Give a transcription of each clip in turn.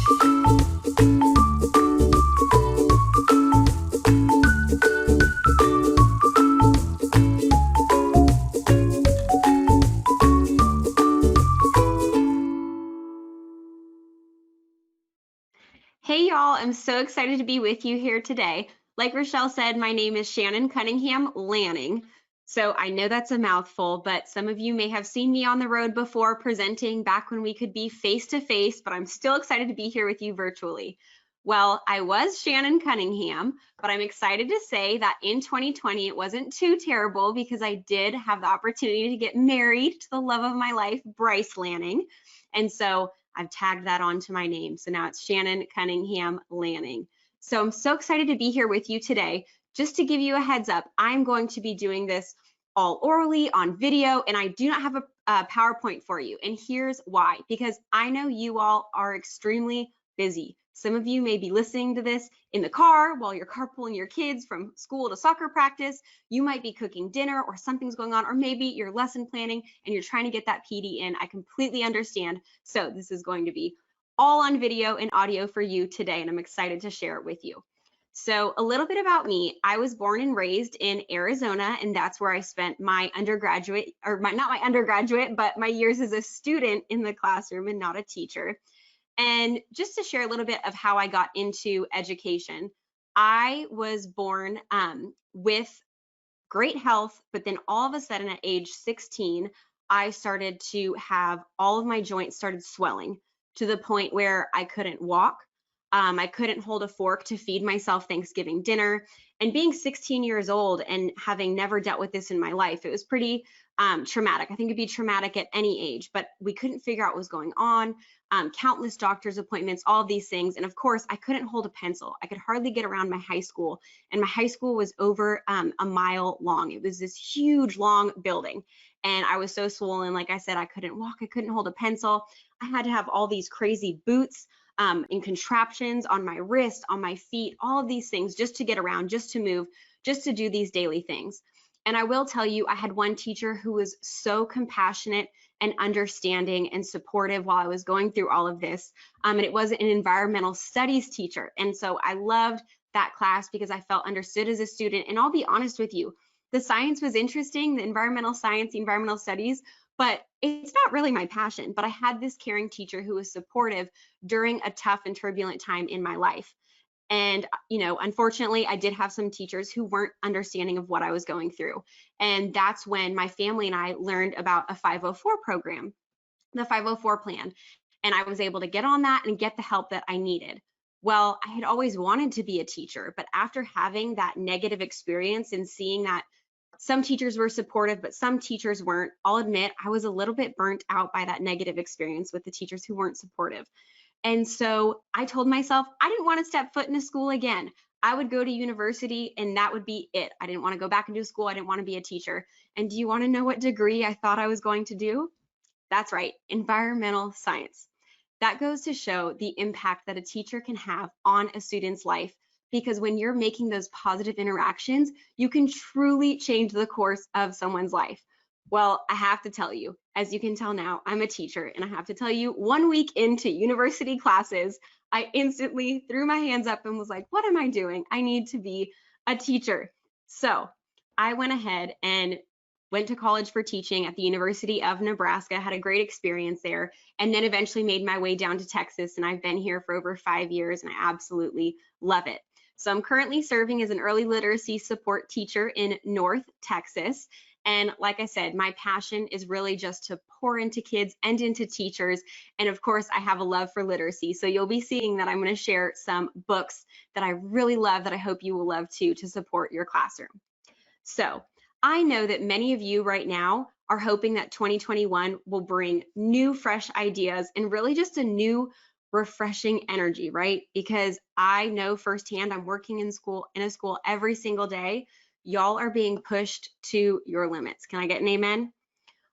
Hey y'all, I'm so excited to be with you here today. Like Rochelle said, my name is Shannon Cunningham-Lanning. So I know that's a mouthful, but some of you may have seen me on the road before presenting back when we could be face to face, but I'm still excited to be here with you virtually. Well, I was Shannon Cunningham, but I'm excited to say that in 2020, it wasn't too terrible because I did have the opportunity to get married to the love of my life, Bryce Lanning. And so I've tagged that onto my name. So now it's Shannon Cunningham-Lanning. So I'm so excited to be here with you today. Just to give you a heads up, I'm going to be doing this all orally on video, and I do not have a PowerPoint for you. And here's why, because I know you all are extremely busy. Some of you may be listening to this in the car while you're carpooling your kids from school to soccer practice. You might be cooking dinner or something's going on, or maybe you're lesson planning and you're trying to get that PD in. I completely understand. So this is going to be all on video and audio for you today, and I'm excited to share it with you. So a little bit about me. I was born and raised in Arizona, and that's where I spent my undergraduate, or not my undergraduate, but my years as a student in the classroom and not a teacher. And just to share a little bit of how I got into education, I was born with great health, but then all of a sudden at age 16, I started to have all of my joints started swelling to the point where I couldn't walk. I couldn't hold a fork to feed myself Thanksgiving dinner. And being 16 years old and having never dealt with this in my life, it was pretty traumatic. I think it'd be traumatic at any age, but we couldn't figure out what was going on. Countless doctor's appointments, all of these things. And of course, I couldn't hold a pencil. I could hardly get around my high school. And my high school was over a mile long. It was this huge, long building. And I was so swollen, like I said, I couldn't walk. I couldn't hold a pencil. I had to have all these crazy boots and contraptions on my wrist, on my feet, all of these things just to get around, just to move, just to do these daily things. And I will tell you, I had one teacher who was so compassionate and understanding and supportive while I was going through all of this. And it was an environmental studies teacher. And so I loved that class because I felt understood as a student. And I'll be honest with you, the science was interesting, the environmental science, the environmental studies, but it's not really my passion. But I had this caring teacher who was supportive during a tough and turbulent time in my life. And, you know, unfortunately, I did have some teachers who weren't understanding of what I was going through. And that's when my family and I learned about a 504 program, the 504 plan. And I was able to get on that and get the help that I needed. Well, I had always wanted to be a teacher, but after having that negative experience and seeing that some teachers were supportive, but some teachers weren't, I'll admit I was a little bit burnt out by that negative experience with the teachers who weren't supportive. And so I told myself I didn't want to step foot in a school again. I would go to university and that would be it. I didn't want to go back into school. I didn't want to be a teacher. And do you want to know what degree I thought I was going to do? That's right, environmental science. That goes to show the impact that a teacher can have on a student's life, because when you're making those positive interactions, you can truly change the course of someone's life. Well, I have to tell you, as you can tell now, I'm a teacher, and I have to tell you, 1 week into university classes, I instantly threw my hands up and was like, what am I doing? I need to be a teacher. So I went ahead and went to college for teaching at the University of Nebraska, had a great experience there, and then eventually made my way down to Texas, and I've been here for over 5 years, and I absolutely love it. So I'm currently serving as an early literacy support teacher in North Texas. And like I said, my passion is really just to pour into kids and into teachers. And of course, I have a love for literacy. So you'll be seeing that I'm going to share some books that I really love that I hope you will love too to support your classroom. So I know that many of you right now are hoping that 2021 will bring new, fresh ideas and really just a new, refreshing energy, right? Because I know firsthand, I'm working in a school every single day. Y'all are being pushed to your limits. Can I get an amen?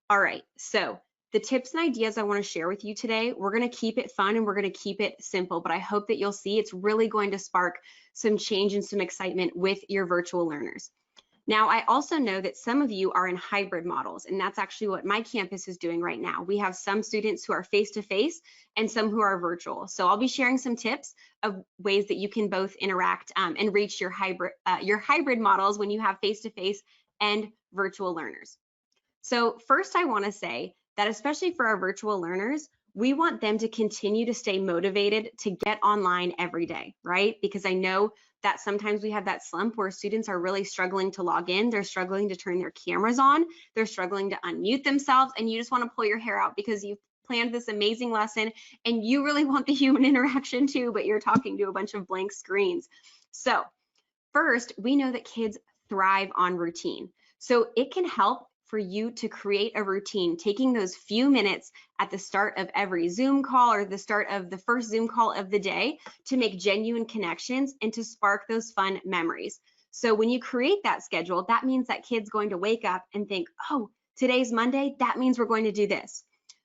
All right, so the tips and ideas I want to share with you today, we're going to keep it fun and we're going to keep it simple, but I hope that you'll see it's really going to spark some change and some excitement with your virtual learners. Now, I also know that some of you are in hybrid models, and that's actually what my campus is doing right now. We have some students who are face-to-face and some who are virtual. So I'll be sharing some tips of ways that you can both interact and reach your hybrid models when you have face-to-face and virtual learners. So first, I want to say that especially for our virtual learners, we want them to continue to stay motivated to get online every day, right? Because I know that sometimes we have that slump where students are really struggling to log in, they're struggling to turn their cameras on, they're struggling to unmute themselves, and you just want to pull your hair out because you've planned this amazing lesson and you really want the human interaction too, but you're talking to a bunch of blank screens. So first, we know that kids thrive on routine. So it can help for you to create a routine, taking those few minutes at the start of every Zoom call or the start of the first Zoom call of the day to make genuine connections and to spark those fun memories. So when you create that schedule, that means that kid's going to wake up and think, oh, today's Monday, that means we're going to do this.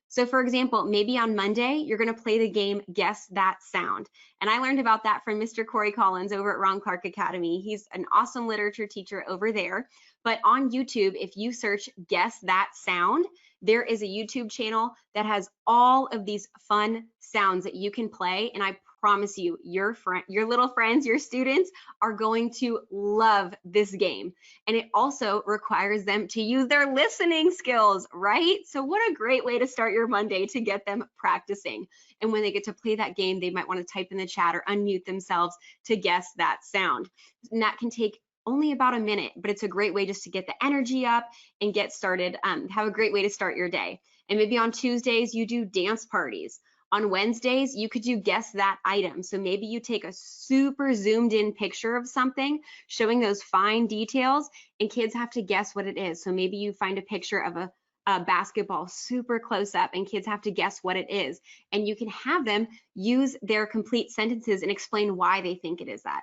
So for example, maybe on Monday, you're going to play the game Guess That Sound. And I learned about that from Mr. Corey Collins over at Ron Clark Academy. He's an awesome literature teacher over there. But on YouTube, if you search Guess That Sound, there is a YouTube channel that has all of these fun sounds that you can play. And I promise you, your little friends, your students are going to love this game. And it also requires them to use their listening skills, right? So what a great way to start your Monday to get them practicing. And when they get to play that game, they might want to type in the chat or unmute themselves to guess that sound. And that can take only about a minute, but it's a great way just to get the energy up and get started. Have a great way to start your day. And maybe on Tuesdays, you do dance parties. On Wednesdays, you could do guess that item. So maybe you take a super zoomed in picture of something showing those fine details and kids have to guess what it is. So maybe you find a picture of a basketball super close up and kids have to guess what it is. And you can have them use their complete sentences and explain why they think it is that.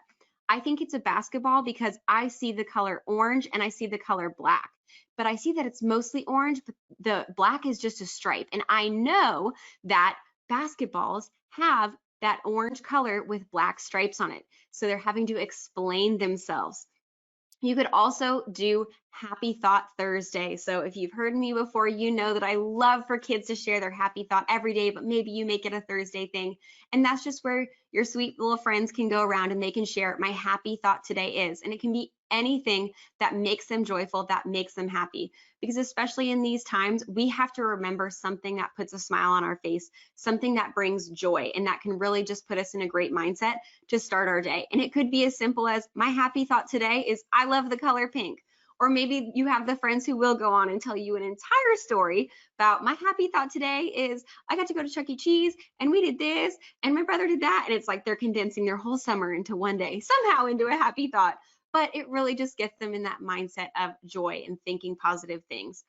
I think it's a basketball because I see the color orange and I see the color black. But I see that it's mostly orange, but the black is just a stripe. And I know that basketballs have that orange color with black stripes on it. So they're having to explain themselves. You could also do Happy Thought Thursday. So if you've heard me before, you know that I love for kids to share their happy thought every day, but maybe you make it a Thursday thing. And that's just where your sweet little friends can go around and they can share my happy thought today is. And it can be anything that makes them joyful, that makes them happy. Because especially in these times, we have to remember something that puts a smile on our face, something that brings joy, and that can really just put us in a great mindset to start our day. And it could be as simple as my happy thought today is I love the color pink. Or maybe you have the friends who will go on and tell you an entire story about my happy thought today is I got to go to Chuck E. Cheese and we did this and my brother did that. And it's like they're condensing their whole summer into one day, somehow into a happy thought. But it really just gets them in that mindset of joy and thinking positive things.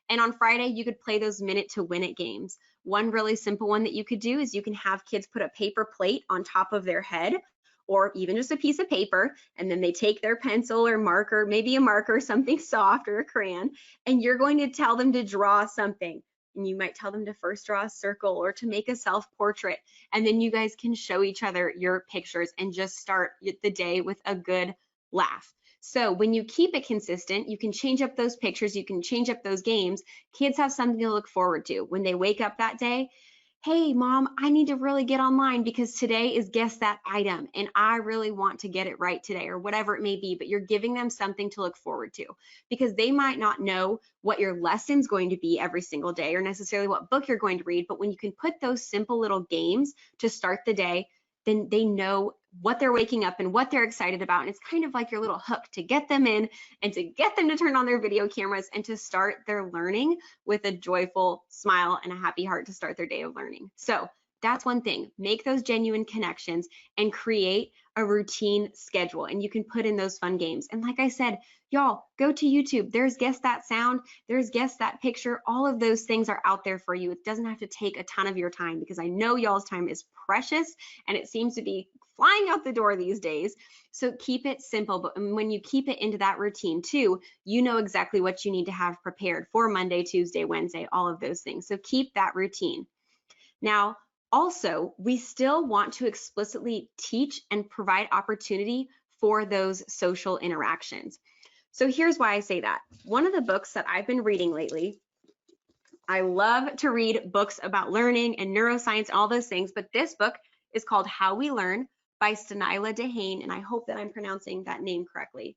And on Friday, you could play those minute to win it games. One really simple one that you could do is you can have kids put a paper plate on top of their head or even just a piece of paper, and then they take their pencil or marker, maybe a marker, something soft or a crayon, and you're going to tell them to draw something. And you might tell them to first draw a circle or to make a self-portrait, and then you guys can show each other your pictures and just start the day with a good laugh. So when you keep it consistent, you can change up those pictures, you can change up those games. Kids have something to look forward to. When they wake up that day, hey, Mom, I need to really get online because today is guess that item and I really want to get it right today or whatever it may be, but you're giving them something to look forward to because they might not know what your lesson's going to be every single day or necessarily what book you're going to read, but when you can put those simple little games to start the day, then they know what they're waking up and what they're excited about. And it's kind of like your little hook to get them in and to get them to turn on their video cameras and to start their learning with a joyful smile and a happy heart to start their day of learning. So that's one thing. Make those genuine connections and create a routine schedule. And you can put in those fun games. And like I said, y'all, go to YouTube. There's Guess That Sound. There's Guess That Picture. All of those things are out there for you. It doesn't have to take a ton of your time because I know y'all's time is precious and it seems to be flying out the door these days. So keep it simple. But when you keep it into that routine too, you know exactly what you need to have prepared for Monday, Tuesday, Wednesday, all of those things. So keep that routine. Now, also, we still want to explicitly teach and provide opportunity for those social interactions. So here's why I say that. One of the books that I've been reading lately, I love to read books about learning and neuroscience, all those things, but this book is called How We Learn by Stanila Dehane, and I hope that I'm pronouncing that name correctly.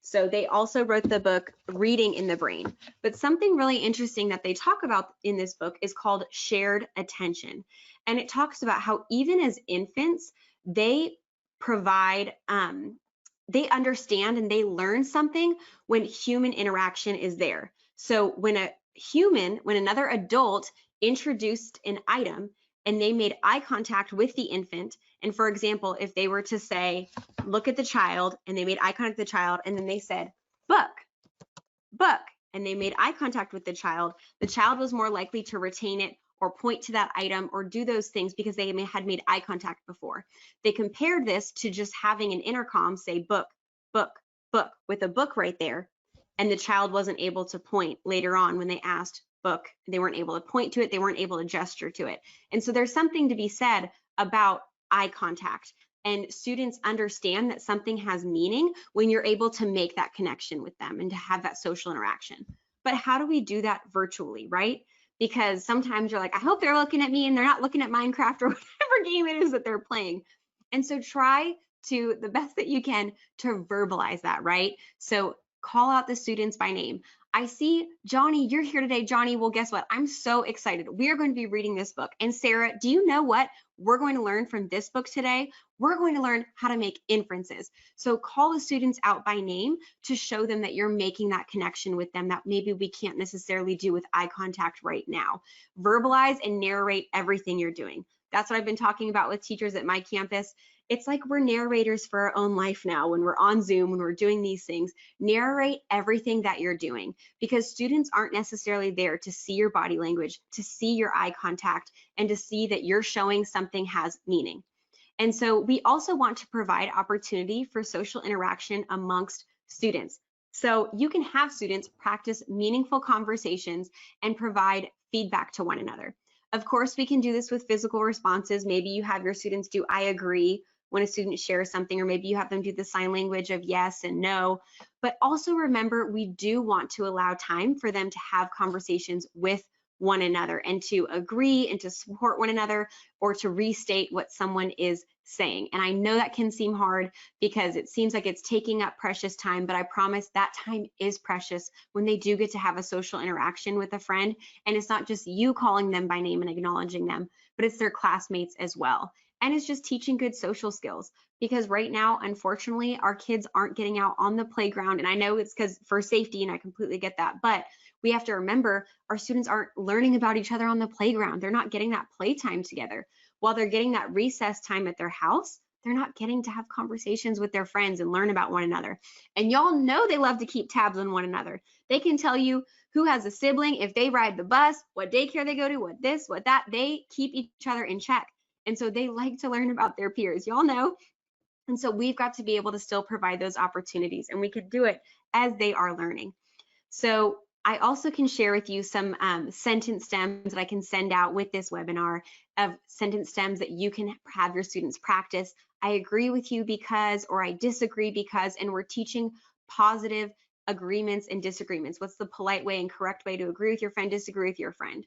So they also wrote the book Reading in the Brain. But something really interesting that they talk about in this book is called shared attention. And it talks about how even as infants, they provide, they understand and they learn something when human interaction is there. So when another adult introduced an item and they made eye contact with the infant, and for example, if they were to say, look at the child, and they made eye contact with the child, and then they said, book, book, and they made eye contact with the child was more likely to retain it or point to that item or do those things because they had made eye contact before. They compared this to just having an intercom say book, book, book, with a book right there, and the child wasn't able to point later on when they asked book. They weren't able to point to it. They weren't able to gesture to it. And so there's something to be said about eye contact. And students understand that something has meaning when you're able to make that connection with them and to have that social interaction. But how do we do that virtually, right? Because sometimes you're like, I hope they're looking at me and they're not looking at Minecraft or whatever game it is that they're playing. And so try to, the best that you can, to verbalize that, right? So call out the students by name. I see Johnny, you're here today. Johnny, well, guess what? I'm so excited. We are going to be reading this book. And Sarah, do you know what we're going to learn from this book today? We're going to learn how to make inferences. So call the students out by name to show them that you're making that connection with them that maybe we can't necessarily do with eye contact right now. Verbalize and narrate everything you're doing. That's what I've been talking about with teachers at my campus. It's like we're narrators for our own life now when we're on Zoom, when we're doing these things. Narrate everything that you're doing because students aren't necessarily there to see your body language, to see your eye contact, and to see that you're showing something has meaning. And so we also want to provide opportunity for social interaction amongst students. So you can have students practice meaningful conversations and provide feedback to one another. Of course, we can do this with physical responses. Maybe you have your students do I agree when a student shares something, or maybe you have them do the sign language of yes and no. But also remember, we do want to allow time for them to have conversations with one another and to agree and to support one another or to restate what someone is saying. And I know that can seem hard because it seems like it's taking up precious time, but I promise that time is precious when they do get to have a social interaction with a friend. And it's not just you calling them by name and acknowledging them, but it's their classmates as well. And it's just teaching good social skills because right now, unfortunately, our kids aren't getting out on the playground. And I know it's because for safety, and I completely get that, but we have to remember our students aren't learning about each other on the playground. They're not getting that playtime together. While they're getting that recess time at their house, they're not getting to have conversations with their friends and learn about one another. And y'all know they love to keep tabs on one another. They can tell you who has a sibling, if they ride the bus, what daycare they go to, what this, what that. They keep each other in check. And so they like to learn about their peers, y'all know. And so we've got to be able to still provide those opportunities, and we could do it as they are learning. So I also can share with you some sentence stems that I can send out with this webinar of sentence stems that you can have your students practice. I agree with you because, or I disagree because, and we're teaching positive agreements and disagreements. What's the polite way and correct way to agree with your friend, disagree with your friend?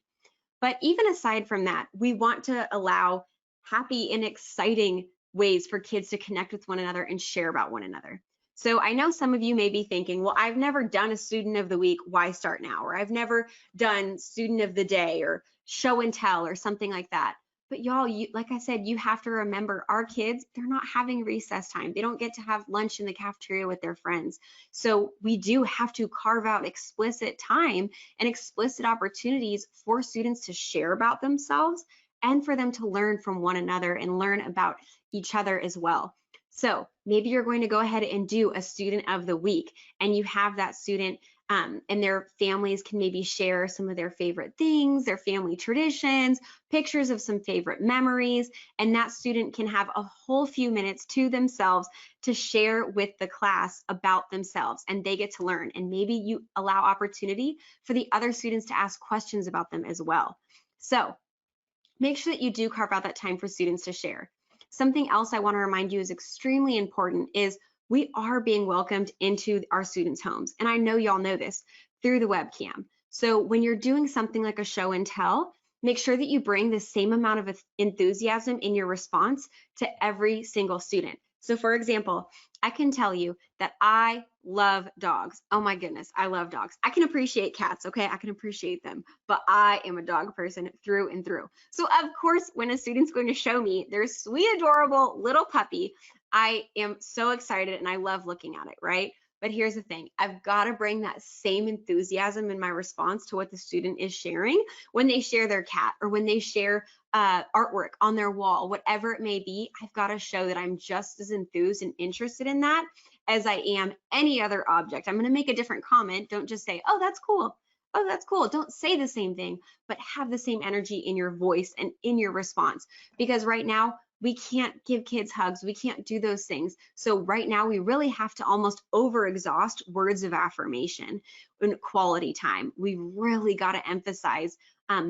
But even aside from that, we want to allow happy and exciting ways for kids to connect with one another and share about one another. So I know some of you may be thinking, well, I've never done a student of the week, why start now? Or I've never done student of the day or show and tell or something like that. But y'all, like I said, you have to remember our kids, they're not having recess time. They don't get to have lunch in the cafeteria with their friends. So we do have to carve out explicit time and explicit opportunities for students to share about themselves and for them to learn from one another and learn about each other as well. So maybe you're going to go ahead and do a student of the week, and you have that student and their families can maybe share some of their favorite things, their family traditions, pictures of some favorite memories, and that student can have a whole few minutes to themselves to share with the class about themselves, and they get to learn. And maybe you allow opportunity for the other students to ask questions about them as well. So make sure that you do carve out that time for students to share. Something else I want to remind you is extremely important is we are being welcomed into our students' homes. And I know y'all know this through the webcam. So when you're doing something like a show and tell, make sure that you bring the same amount of enthusiasm in your response to every single student. So for example, I can tell you that I love dogs. Oh my goodness, I love dogs. I can appreciate cats, okay? I can appreciate them, but I am a dog person through and through. So of course, when a student's going to show me their sweet, adorable little puppy, I am so excited and I love looking at it, right? But here's the thing, I've got to bring that same enthusiasm in my response to what the student is sharing when they share their cat or when they share artwork on their wall, whatever it may be. I've got to show that I'm just as enthused and interested in that as I am any other object. I'm going to make a different comment. Don't just say, oh, that's cool. Oh, that's cool. Don't say the same thing, but have the same energy in your voice and in your response. Because right now, we can't give kids hugs. We can't do those things. So right now, we really have to almost overexhaust words of affirmation in quality time. We really got to emphasize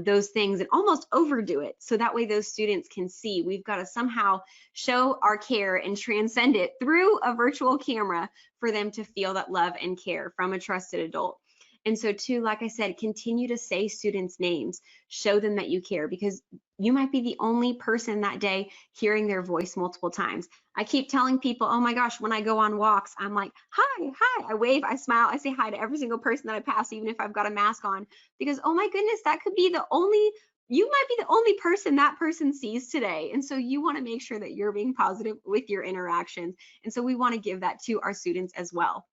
those things and almost overdo it. So that way those students can see. We've got to somehow show our care and transcend it through a virtual camera for them to feel that love and care from a trusted adult. And so too, like I said, continue to say students' names, show them that you care, because you might be the only person that day hearing their voice multiple times. I keep telling people, oh my gosh, when I go on walks, I'm like, hi, hi, I wave, I smile, I say hi to every single person that I pass, even if I've got a mask on, because oh my goodness, that could be the only, you might be the only person that person sees today. And so you want to make sure that you're being positive with your interactions. And so we want to give that to our students as well.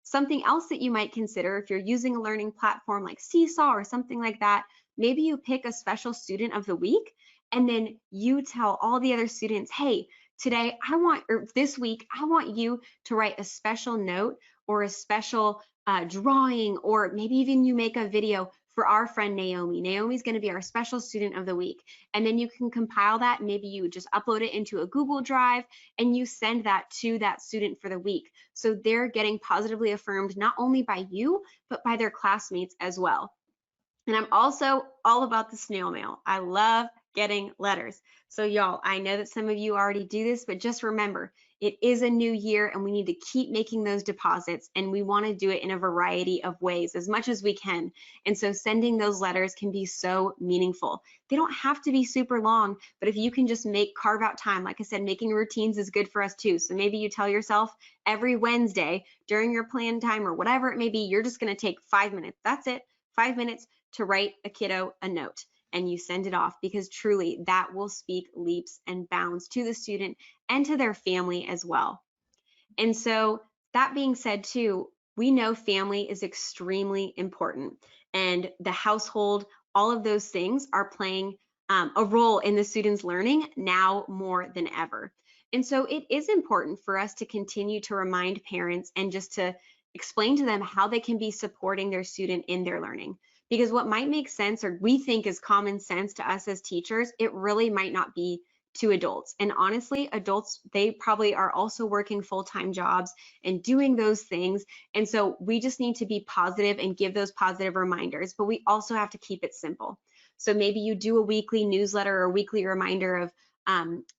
Something else that you might consider if you're using a learning platform like Seesaw or something like that, maybe you pick a special student of the week and then you tell all the other students, hey, today I want, or this week, I want you to write a special note or a special drawing, or maybe even you make a video for our friend Naomi. Naomi's going to be our special student of the week. And then you can compile that. Maybe you just upload it into a Google Drive and you send that to that student for the week. So they're getting positively affirmed not only by you, but by their classmates as well. And I'm also all about the snail mail. I love getting letters. So y'all, I know that some of you already do this, but just remember, it is a new year and we need to keep making those deposits, and we want to do it in a variety of ways as much as we can. And so sending those letters can be so meaningful. They don't have to be super long, but if you can just carve out time, like I said, making routines is good for us too. So maybe you tell yourself every Wednesday during your planned time or whatever it may be, you're just going to take 5 minutes. That's it, 5 minutes to write a kiddo a note, and you send it off, because truly that will speak leaps and bounds to the student and to their family as well. And so that being said too, we know family is extremely important, and the household, all of those things are playing a role in the students' learning now more than ever. And so it is important for us to continue to remind parents and just to explain to them how they can be supporting their student in their learning. Because what might make sense or we think is common sense to us as teachers, it really might not be to adults. And honestly, adults, they probably are also working full-time jobs and doing those things. And so we just need to be positive and give those positive reminders, but we also have to keep it simple. So maybe you do a weekly newsletter or weekly reminder of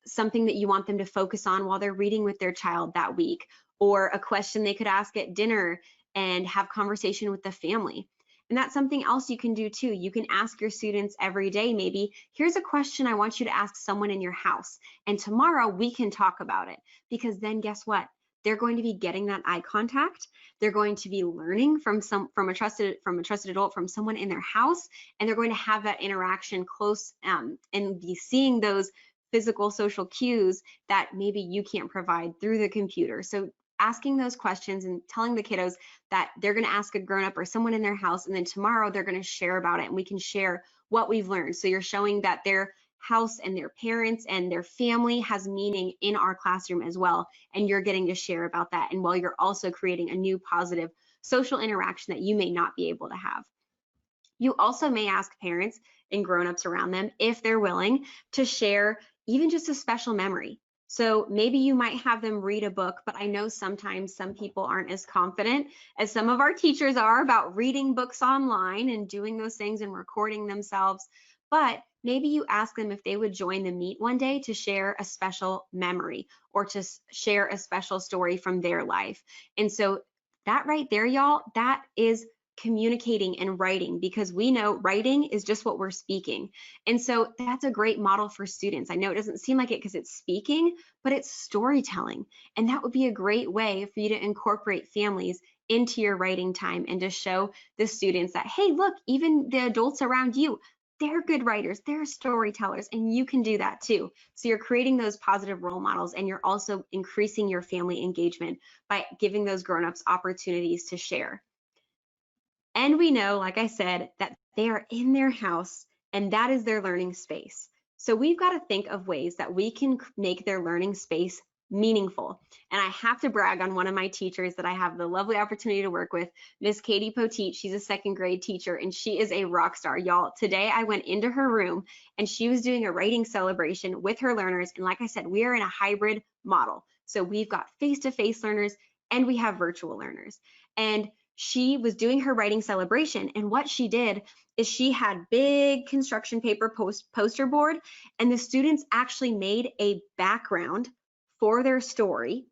something that you want them to focus on while they're reading with their child that week, or a question they could ask at dinner and have conversation with the family. And that's something else you can do too. You can ask your students every day, maybe, here's a question I want you to ask someone in your house, and tomorrow we can talk about it. Because then guess what? They're going to be getting that eye contact. They're going to be learning from a trusted adult, from someone in their house, and they're going to have that interaction close and be seeing those physical social cues that maybe you can't provide through the computer. So asking those questions and telling the kiddos that they're going to ask a grown-up or someone in their house, and then tomorrow they're going to share about it and we can share what we've learned. So you're showing that their house and their parents and their family has meaning in our classroom as well, and you're getting to share about that, and while you're also creating a new positive social interaction that you may not be able to have. You also may ask parents and grown-ups around them, if they're willing, to share even just a special memory. So maybe you might have them read a book, but I know sometimes some people aren't as confident as some of our teachers are about reading books online and doing those things and recording themselves. but maybe you ask them if they would join the meet one day to share a special memory or to share a special story from their life. And so that right there, y'all, that is communicating and writing, because we know writing is just what we're speaking. And so that's a great model for students. I know it doesn't seem like it because it's speaking, but it's storytelling. And that would be a great way for you to incorporate families into your writing time and to show the students that, hey, look, even the adults around you, they're good writers, they're storytellers, and you can do that too. So you're creating those positive role models, and you're also increasing your family engagement by giving those grown-ups opportunities to share. And we know, like I said, that they are in their house and that is their learning space. So we've got to think of ways that we can make their learning space meaningful. And I have to brag on one of my teachers that I have the lovely opportunity to work with, Miss Katie Poteet. She's a second grade teacher and she is a rock star. Y'all, today I went into her room and she was doing a writing celebration with her learners. And like I said, we are in a hybrid model. So we've got face-to-face learners and we have virtual learners. And she was doing her writing celebration, and what she did is she had big construction paper poster board, and the students actually made a background for their story,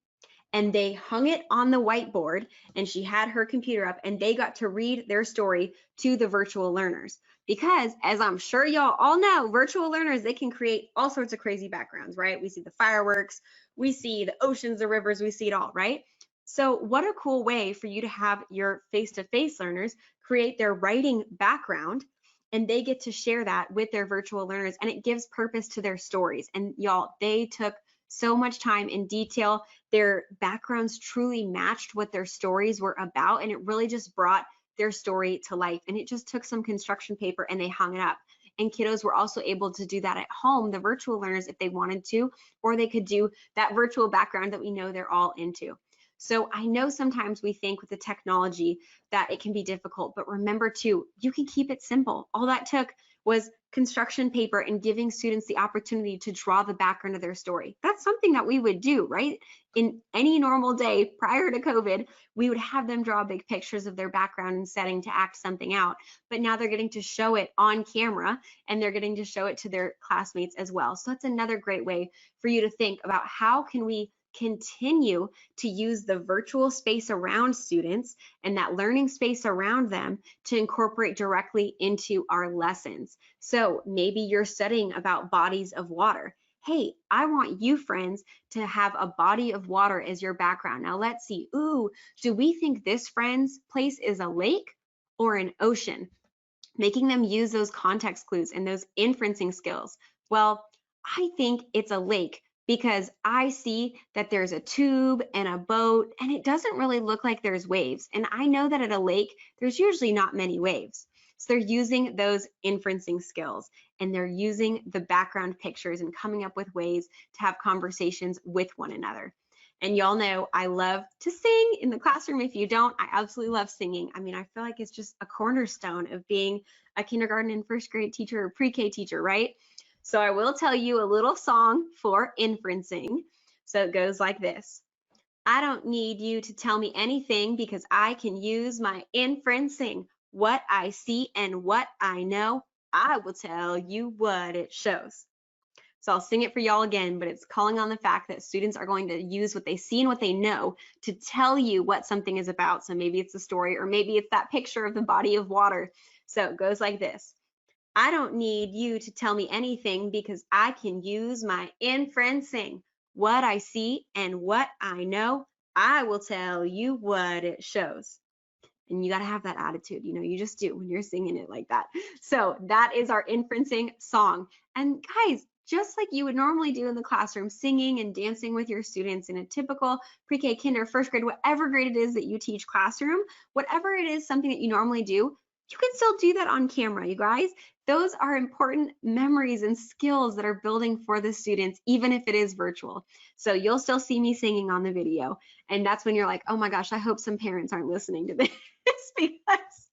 and they hung it on the whiteboard, and she had her computer up, and they got to read their story to the virtual learners. Because, as I'm sure y'all all know, virtual learners, they can create all sorts of crazy backgrounds, right? We see the fireworks, we see the oceans, the rivers, we see it all, right? So what a cool way for you to have your face-to-face learners create their writing background, and they get to share that with their virtual learners, and it gives purpose to their stories. And y'all, they took so much time in detail. Their backgrounds truly matched what their stories were about, and it really just brought their story to life. And it just took some construction paper and they hung it up. And kiddos were also able to do that at home, the virtual learners, if they wanted to, or they could do that virtual background that we know they're all into. So I know sometimes we think with the technology that it can be difficult, but remember too, you can keep it simple. All that took was construction paper and giving students the opportunity to draw the background of their story. That's something that we would do, right? In any normal day prior to COVID, we would have them draw big pictures of their background and setting to act something out. But now they're getting to show it on camera, and they're getting to show it to their classmates as well. So that's another great way for you to think about how can we continue to use the virtual space around students and that learning space around them to incorporate directly into our lessons. So maybe you're studying about bodies of water. Hey, I want you, friends, to have a body of water as your background. Now let's see, do we think this friend's place is a lake or an ocean? Making them use those context clues and those inferencing skills. Well, I think it's a lake because I see that there's a tube and a boat, and it doesn't really look like there's waves. And I know that at a lake, there's usually not many waves. So they're using those inferencing skills, and they're using the background pictures and coming up with ways to have conversations with one another. And y'all know I love to sing in the classroom. If you don't, I absolutely love singing. I mean, I feel like it's just a cornerstone of being a kindergarten and first grade teacher or pre-K teacher, right? So I will tell you a little song for inferencing. So it goes like this. I don't need you to tell me anything because I can use my inferencing. What I see and what I know, I will tell you what it shows. So I'll sing it for y'all again, but it's calling on the fact that students are going to use what they see and what they know to tell you what something is about. So maybe it's a story, or maybe it's that picture of the body of water. So it goes like this. I don't need you to tell me anything because I can use my inferencing. What I see and what I know, I will tell you what it shows. And you got to have that attitude, you just do when you're singing it like that. So that is our inferencing song. And guys, just like you would normally do in the classroom, singing and dancing with your students in a typical pre-K, kinder, first grade, whatever grade it is that you teach classroom, whatever it is, something that you normally do, you can still do that on camera, you guys. Those are important memories and skills that are building for the students, even if it is virtual. So you'll still see me singing on the video. And that's when you're like, oh my gosh, I hope some parents aren't listening to this because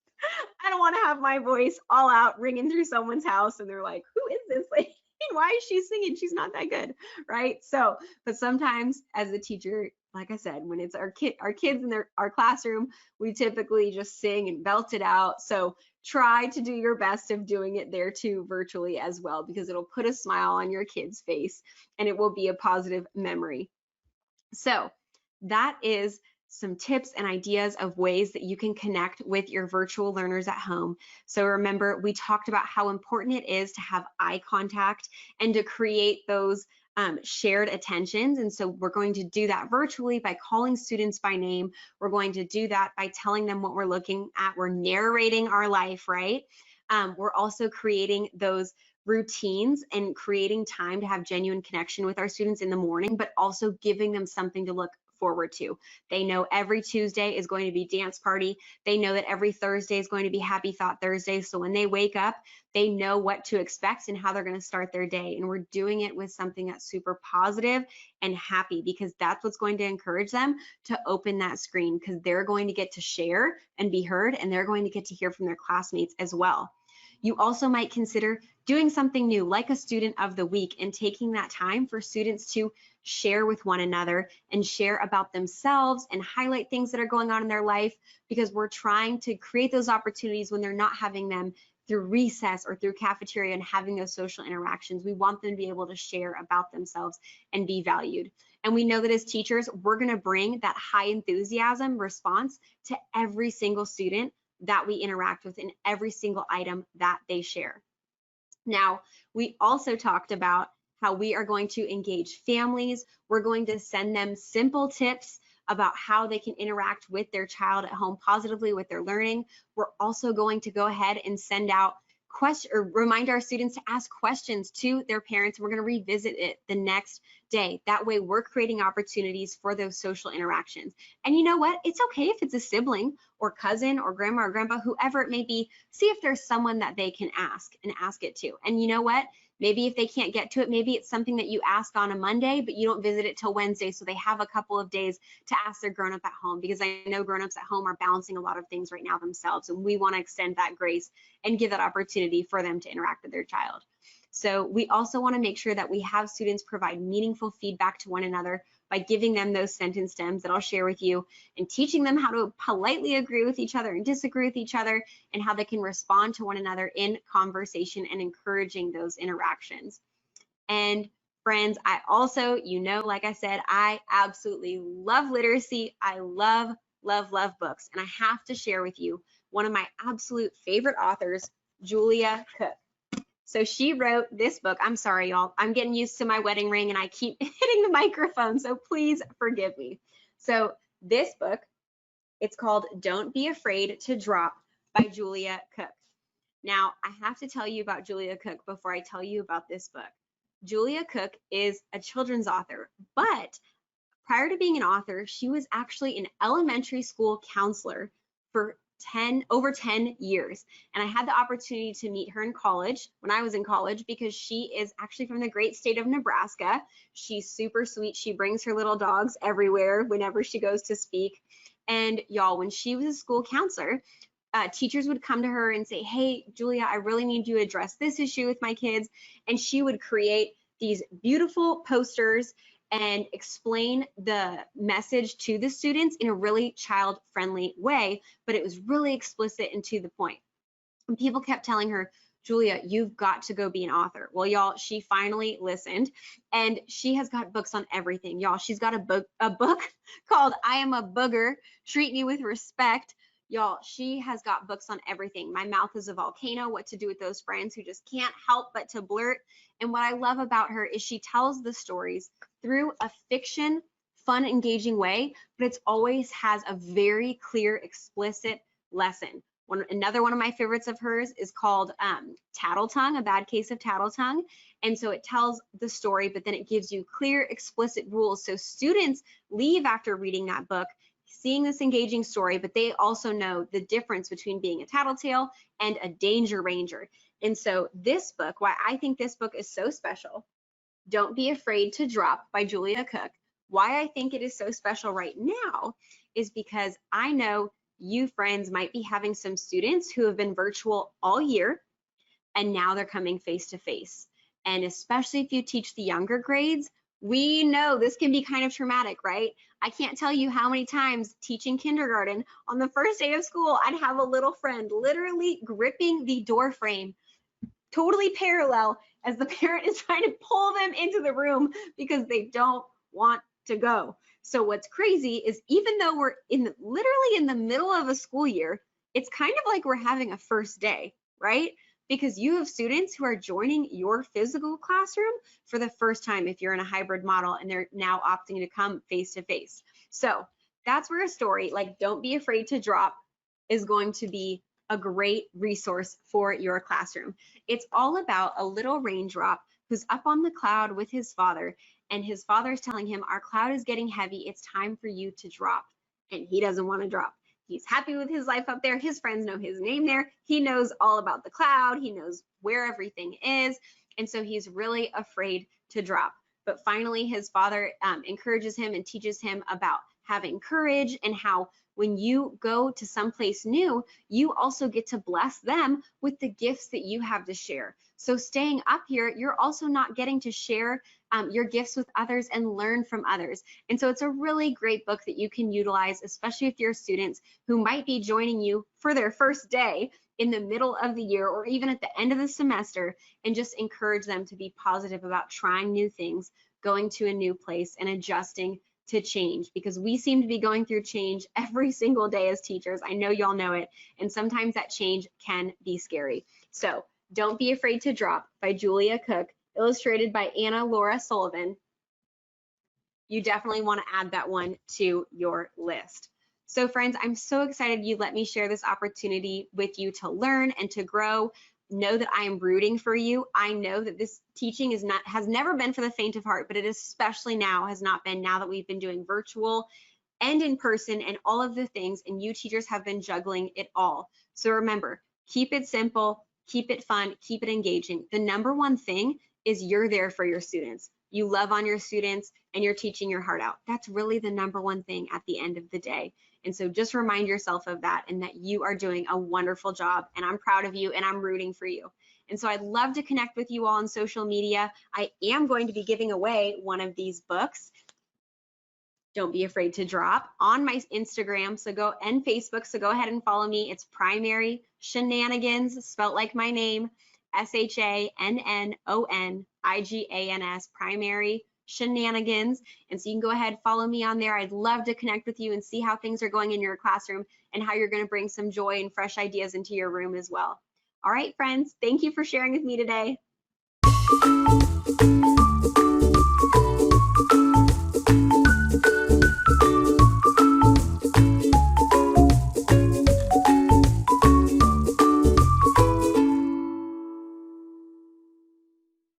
I don't want to have my voice all out ringing through someone's house and they're like, who is this lady? Why is she singing? She's not that good, right? So, but sometimes as a teacher, like I said, when it's our kids in our classroom, we typically just sing and belt it out. So try to do your best of doing it there too virtually as well, because it'll put a smile on your kid's face and it will be a positive memory. So that is some tips and ideas of ways that you can connect with your virtual learners at home. So remember, we talked about how important it is to have eye contact and to create those shared attentions. And so we're going to do that virtually by calling students by name. We're going to do that by telling them what we're looking at. We're narrating our life, right? We're also creating those routines and creating time to have genuine connection with our students in the morning, but also giving them something to look forward to. They know every Tuesday is going to be dance party. They know that every Thursday is going to be Happy Thought Thursday. So when they wake up, they know what to expect and how they're going to start their day. And we're doing it with something that's super positive and happy, because that's what's going to encourage them to open that screen, because they're going to get to share and be heard, and they're going to get to hear from their classmates as well. You also might consider doing something new, like a student of the week, and taking that time for students to share with one another and share about themselves and highlight things that are going on in their life, because we're trying to create those opportunities when they're not having them through recess or through cafeteria and having those social interactions. We want them to be able to share about themselves and be valued. And we know that as teachers, we're going to bring that high enthusiasm response to every single student that we interact with in every single item that they share. Now, we also talked about how we are going to engage families. We're going to send them simple tips about how they can interact with their child at home positively with their learning. We're also going to go ahead and send out remind our students to ask questions to their parents. We're going to revisit it the next day. That way we're creating opportunities for those social interactions. And you know what? It's okay if it's a sibling or cousin or grandma or grandpa, whoever it may be. See if there's someone that they can ask and ask it to. And you know what? Maybe if they can't get to it, maybe it's something that you ask on a Monday, but you don't visit it till Wednesday, so they have a couple of days to ask their grown-up at home, because I know grown-ups at home are balancing a lot of things right now themselves, and we want to extend that grace and give that opportunity for them to interact with their child. So we also want to make sure that we have students provide meaningful feedback to one another by giving them those sentence stems that I'll share with you, and teaching them how to politely agree with each other and disagree with each other, and how they can respond to one another in conversation, and encouraging those interactions. And friends, I also, like I said, I absolutely love literacy. I love, love, love books. And I have to share with you one of my absolute favorite authors, Julia Cook. So she wrote this book. I'm sorry, y'all. I'm getting used to my wedding ring and I keep hitting the microphone, so please forgive me. So this book, it's called Don't Be Afraid to Drop by Julia Cook. Now, I have to tell you about Julia Cook before I tell you about this book. Julia Cook is a children's author, but prior to being an author, she was actually an elementary school counselor for over 10 years. And I had the opportunity to meet her in college, when I was in college, because she is actually from the great state of Nebraska. She's super sweet. She brings her little dogs everywhere whenever she goes to speak. And y'all, when she was a school counselor, teachers would come to her and say, hey, Julia, I really need you to address this issue with my kids. And she would create these beautiful posters and explain the message to the students in a really child-friendly way, but it was really explicit and to the point. And people kept telling her, Julia, you've got to go be an author. Well, y'all, she finally listened, and she has got books on everything. Y'all, she's got a book called I Am a Booger, Treat Me with Respect. Y'all, she has got books on everything. My Mouth is a Volcano, What to Do with Those Friends Who Just Can't Help But to Blurt. And what I love about her is she tells the stories through a fiction, fun, engaging way, but it always has a very clear, explicit lesson. Another one of my favorites of hers is called Tattle Tongue, A Bad Case of Tattle Tongue. And so it tells the story, but then it gives you clear, explicit rules. So students leave after reading that book, seeing this engaging story, but they also know the difference between being a tattletale and a danger ranger. And so this book, why I think this book is so special, Don't Be Afraid to Drop by Julia Cook, why I think it is so special right now is because I know you friends might be having some students who have been virtual all year, and now they're coming face to face. And especially if you teach the younger grades, We know this can be kind of traumatic, right? I can't tell you how many times teaching kindergarten on the first day of school, I'd have a little friend literally gripping the door frame, totally parallel as the parent is trying to pull them into the room because they don't want to go. So what's crazy is even though we're literally in the middle of a school year, it's kind of like we're having a first day, right? Because you have students who are joining your physical classroom for the first time if you're in a hybrid model and they're now opting to come face to face. So that's where a story like Don't Be Afraid to Drop is going to be a great resource for your classroom. It's all about a little raindrop who's up on the cloud with his father, and his father is telling him, our cloud is getting heavy, it's time for you to drop. And he doesn't want to drop. He's happy with his life up there. His friends know his name there. He knows all about the cloud. He knows where everything is. And so he's really afraid to drop. But finally, his father encourages him and teaches him about having courage and how when you go to someplace new, you also get to bless them with the gifts that you have to share. So staying up here, you're also not getting to share your gifts with others and learn from others. And so it's a really great book that you can utilize, especially if you're students who might be joining you for their first day in the middle of the year or even at the end of the semester, and just encourage them to be positive about trying new things, going to a new place, and adjusting to change, because we seem to be going through change every single day as teachers. I know y'all know it, and sometimes that change can be scary. So Don't Be Afraid to Drop by Julia Cook, illustrated by Anna Laura Sullivan. You definitely want to add that one to your list. So friends, I'm so excited you let me share this opportunity with you to learn and to grow. Know that I am rooting for you. I know that this teaching has never been for the faint of heart, but it especially now has not been, now that we've been doing virtual and in person and all of the things, and you teachers have been juggling it all. So remember, keep it simple, keep it fun, keep it engaging. The number one thing is you're there for your students. You love on your students and you're teaching your heart out. That's really the number one thing at the end of the day. And so just remind yourself of that, and that you are doing a wonderful job, and I'm proud of you and I'm rooting for you. And so I'd love to connect with you all on social media. I am going to be giving away one of these books, Don't Be Afraid to Drop, on my Instagram and Facebook. So go ahead and follow me. It's Primary Shenanigans, spelt like my name, SHANNONIGANS, Primary Shenanigans. And so you can go ahead, follow me on there. I'd love to connect with you and see how things are going in your classroom and how you're going to bring some joy and fresh ideas into your room as well. All right, friends, thank you for sharing with me today.